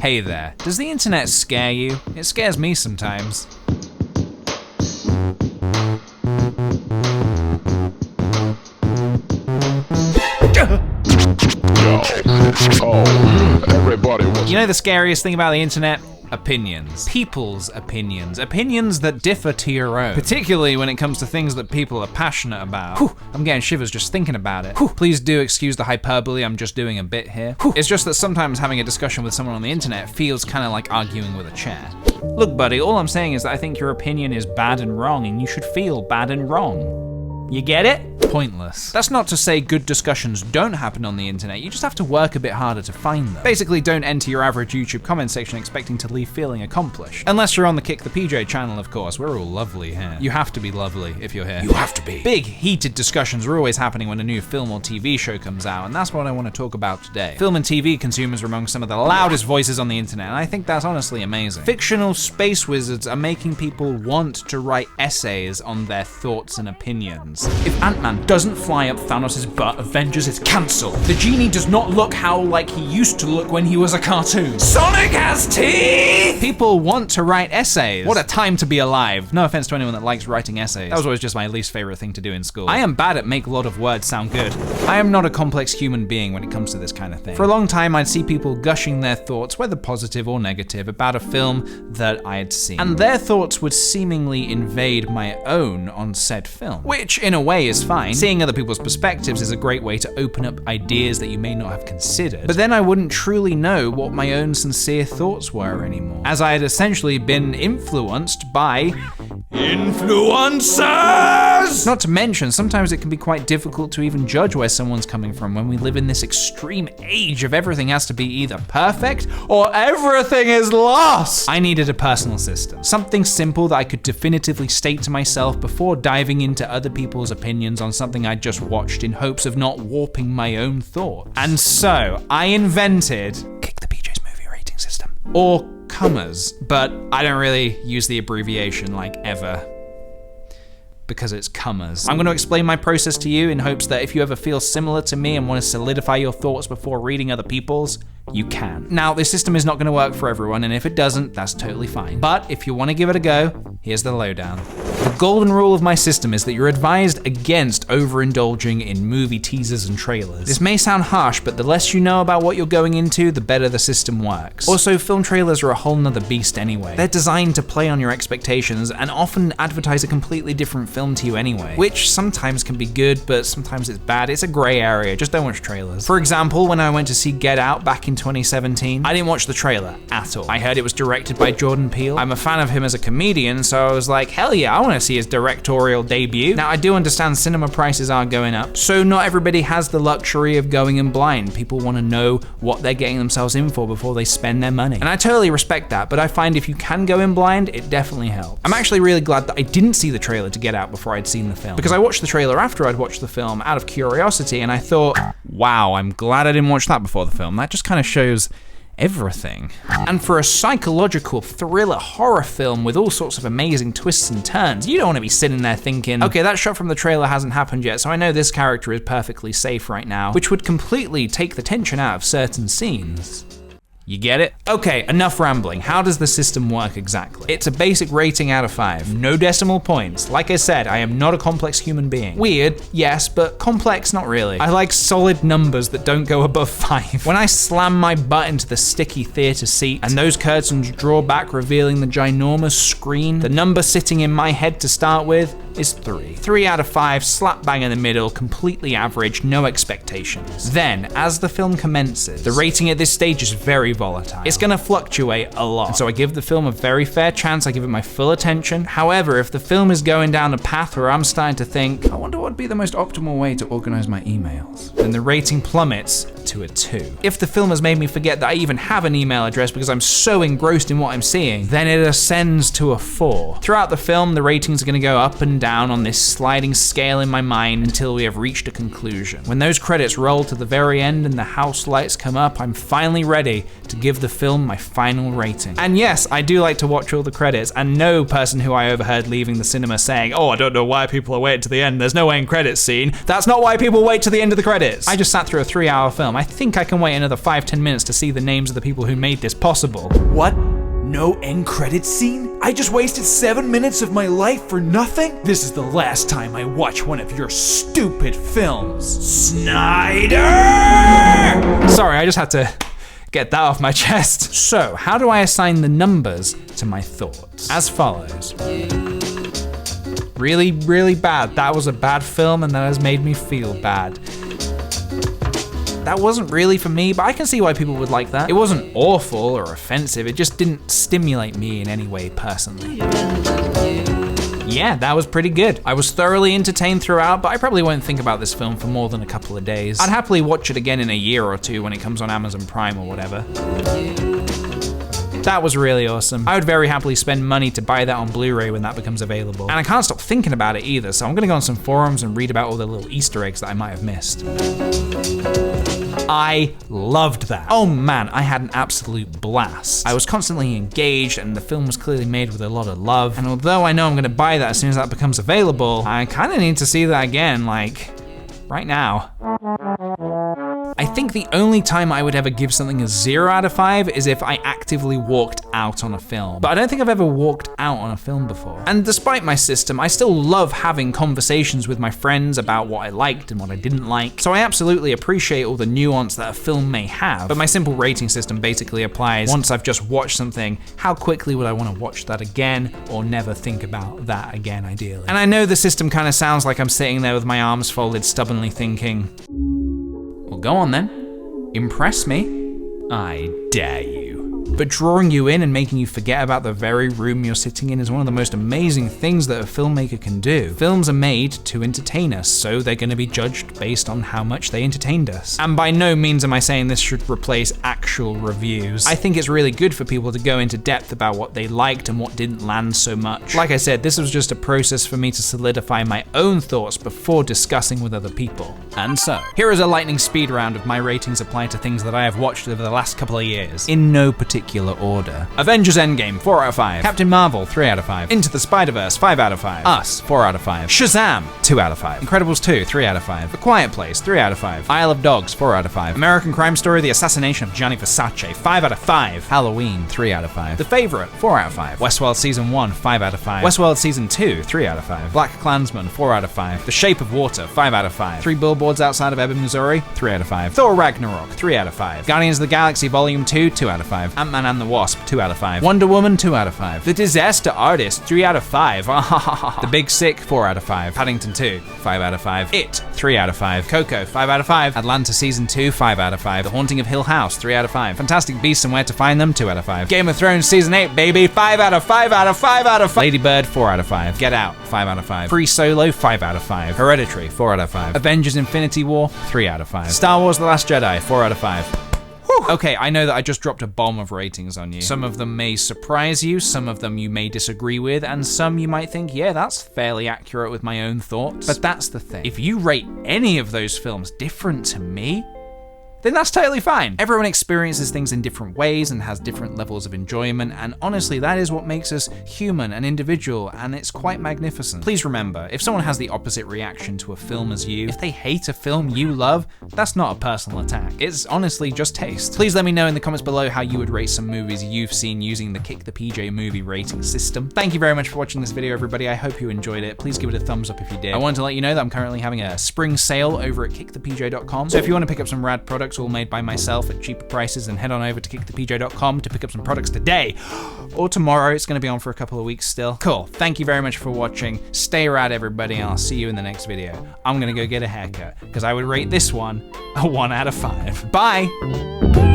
Hey there, does the internet scare you? It scares me sometimes. You know the scariest thing about the internet? Opinions. People's opinions. Opinions that differ to your own. Particularly when it comes to things that people are passionate about. Whew, I'm getting shivers just thinking about it. Whew, please do excuse the hyperbole, I'm just doing a bit here. Whew, it's just that sometimes having a discussion with someone on the internet feels kind of like arguing with a chair. Look, buddy, all I'm saying is that I think your opinion is bad and wrong, and you should feel bad and wrong. You get it? Pointless. That's not to say good discussions don't happen on the internet, you just have to work a bit harder to find them. Basically, don't enter your average YouTube comment section expecting to leave feeling accomplished. Unless you're on the KickThePj channel, of course, we're all lovely here. You have to be lovely if you're here. You have to be. Big, heated discussions are always happening when a new film or TV show comes out, and that's what I want to talk about today. Film and TV consumers are among some of the loudest voices on the internet, and I think that's honestly amazing. Fictional space wizards are making people want to write essays on their thoughts and opinions. If Ant-Man doesn't fly up Thanos' butt, Avengers is cancelled. The genie does not look how like he used to look when he was a cartoon. Sonic has teeth! People want to write essays. What a time to be alive. No offense to anyone that likes writing essays. That was always just my least favorite thing to do in school. I am bad at make a lot of words sound good. I am not a complex human being when it comes to this kind of thing. For a long time, I'd see people gushing their thoughts, whether positive or negative, about a film that I had seen. And their thoughts would seemingly invade my own on said film. Which, in a way, is fine. Seeing other people's perspectives is a great way to open up ideas that you may not have considered. But then I wouldn't truly know what my own sincere thoughts were anymore, as I had essentially been influenced by influencers! Not to mention, sometimes it can be quite difficult to even judge where someone's coming from when we live in this extreme age of everything has to be either perfect or everything is lost. I needed a personal system. Something simple that I could definitively state to myself before diving into other people's opinions on something I'd just watched in hopes of not warping my own thoughts. And so, I invented KickThePj's movie rating system. Or commas, but I don't really use the abbreviation like ever, because it's commas. I'm going to explain my process to you in hopes that if you ever feel similar to me and want to solidify your thoughts before reading other people's, you can. Now, this system is not going to work for everyone, and if it doesn't, that's totally fine. But if you want to give it a go, here's the lowdown. The golden rule of my system is that you're advised against overindulging in movie teasers and trailers. This may sound harsh, but the less you know about what you're going into, the better the system works. Also, film trailers are a whole nother beast anyway. They're designed to play on your expectations and often advertise a completely different film to you anyway, which sometimes can be good, but sometimes it's bad. It's a gray area, just don't watch trailers. For example, when I went to see Get Out back in 2017, I didn't watch the trailer at all. I heard it was directed by Jordan Peele. I'm a fan of him as a comedian, so I was like, hell yeah, I want to see his directorial debut. Now, I do understand cinema prices are going up, so not everybody has the luxury of going in blind. People want to know what they're getting themselves in for before they spend their money. And I totally respect that, but I find if you can go in blind, it definitely helps. I'm actually really glad that I didn't see the trailer to Get Out before I'd seen the film, because I watched the trailer after I'd watched the film out of curiosity, and I thought, wow, I'm glad I didn't watch that before the film. That just kind of shows everything. And for a psychological thriller horror film with all sorts of amazing twists and turns, you don't want to be sitting there thinking, okay, that shot from the trailer hasn't happened yet, so I know this character is perfectly safe right now, which would completely take the tension out of certain scenes. You get it? Okay, enough rambling. How does the system work exactly? It's a basic rating out of 5. No decimal points. Like I said, I am not a complex human being. Weird, yes, but complex, not really. I like solid numbers that don't go above 5. When I slam my butt into the sticky theater seat and those curtains draw back revealing the ginormous screen, the number sitting in my head to start with is 3. 3 out of 5, slap bang in the middle, completely average, no expectations. Then, as the film commences, the rating at this stage is very volatile. It's gonna fluctuate a lot, and so I give the film a very fair chance, I give it my full attention. However, if the film is going down a path where I'm starting to think, I wonder what would be the most optimal way to organize my emails, then the rating plummets to a 2. If the film has made me forget that I even have an email address because I'm so engrossed in what I'm seeing, then it ascends to a 4. Throughout the film, the ratings are gonna go up and down on this sliding scale in my mind until we have reached a conclusion. When those credits roll to the very end and the house lights come up, I'm finally ready to give the film my final rating. And yes, I do like to watch all the credits, and no person who I overheard leaving the cinema saying, oh, I don't know why people are waiting to the end, there's no end credits scene. That's not why people wait to the end of the credits. I just sat through a 3-hour film. I think I can wait another 5-10 minutes to see the names of the people who made this possible. What? No end credits scene? I just wasted 7 minutes of my life for nothing? This is the last time I watch one of your stupid films. Snyder! Sorry, I just had to get that off my chest. So, how do I assign the numbers to my thoughts? As follows. Really, really bad. That was a bad film and that has made me feel bad. That wasn't really for me, but I can see why people would like that. It wasn't awful or offensive, it just didn't stimulate me in any way personally. Yeah, that was pretty good. I was thoroughly entertained throughout, but I probably won't think about this film for more than a couple of days. I'd happily watch it again in a year or two when it comes on Amazon Prime or whatever. That was really awesome. I would very happily spend money to buy that on Blu-ray when that becomes available. And I can't stop thinking about it either, so I'm gonna go on some forums and read about all the little Easter eggs that I might have missed. I loved that. Oh man, I had an absolute blast. I was constantly engaged and the film was clearly made with a lot of love. And although I know I'm gonna buy that as soon as that becomes available, I kinda need to see that again, like, right now. I think the only time I would ever give something a 0 out of 5 is if I actively walked out on a film. But I don't think I've ever walked out on a film before. And despite my system, I still love having conversations with my friends about what I liked and what I didn't like. So I absolutely appreciate all the nuance that a film may have. But my simple rating system basically applies once I've just watched something, how quickly would I want to watch that again or never think about that again, ideally. And I know the system kind of sounds like I'm sitting there with my arms folded, stubbornly thinking, well, go on then. Impress me. I dare you. But drawing you in and making you forget about the very room you're sitting in is one of the most amazing things that a filmmaker can do. Films are made to entertain us, so they're going to be judged based on how much they entertained us. And by no means am I saying this should replace actual reviews. I think it's really good for people to go into depth about what they liked and what didn't land so much. Like I said, this was just a process for me to solidify my own thoughts before discussing with other people. And so, here is a lightning speed round of my ratings applied to things that I have watched over the last couple of years, in no particular order. Avengers Endgame, 4 out of 5. Captain Marvel, 3 out of 5. Into the Spider-Verse, 5 out of 5. Us, 4 out of 5. Shazam, 2 out of 5. Incredibles 2, 3 out of 5. A Quiet Place, 3 out of 5. Isle of Dogs, 4 out of 5. American Crime Story, The Assassination of Gianni Versace, 5 out of 5. Halloween, 3 out of 5. The Favorite, 4 out of 5. Westworld Season 1, 5 out of 5. Westworld Season 2, 3 out of 5. Black Klansman, 4 out of 5. The Shape of Water, 5 out of 5. 3 Billboards Outside of Ebbing, Missouri, 3 out of 5. Thor Ragnarok, 3 out of 5. Guardians of the Galaxy Volume 2, 2 out of 5. Ant-Man and the Wasp, 2 out of 5. Wonder Woman, 2 out of 5. The Disaster Artist, 3 out of 5. The Big Sick, 4 out of 5. Paddington 2, 5 out of 5. It, 3 out of 5. Coco, 5 out of 5. Atlanta Season 2, 5 out of 5. The Haunting of Hill House, 3 out of 5. Fantastic Beasts and Where to Find Them, 2 out of 5. Game of Thrones Season 8, baby, 5 out of 5 out of 5 out of 5. Lady Bird, 4 out of 5. Get Out, 5 out of 5. Free Solo, 5 out of 5. Hereditary, 4 out of 5. Avengers Infinity War, 3 out of 5. Star Wars The Last Jedi, 4 out of 5. Okay, I know that I just dropped a bomb of ratings on you. Some of them may surprise you, some of them you may disagree with, and some you might think, yeah, that's fairly accurate with my own thoughts. But that's the thing. If you rate any of those films different to me, then that's totally fine. Everyone experiences things in different ways and has different levels of enjoyment, and honestly, that is what makes us human and individual, and it's quite magnificent. Please remember, if someone has the opposite reaction to a film as you, if they hate a film you love, that's not a personal attack. It's honestly just taste. Please let me know in the comments below how you would rate some movies you've seen using the KickThePj movie rating system. Thank you very much for watching this video, everybody. I hope you enjoyed it. Please give it a thumbs up if you did. I wanted to let you know that I'm currently having a spring sale over at KickThePj.com, so if you want to pick up some rad products all made by myself at cheaper prices, then head on over to KickThePj.com to pick up some products today or tomorrow. It's going to be on for a couple of weeks still. Cool. Thank you very much for watching. Stay rad, everybody, and I'll see you in the next video. I'm going to go get a haircut because I would rate this one a 1 out of 5. Bye!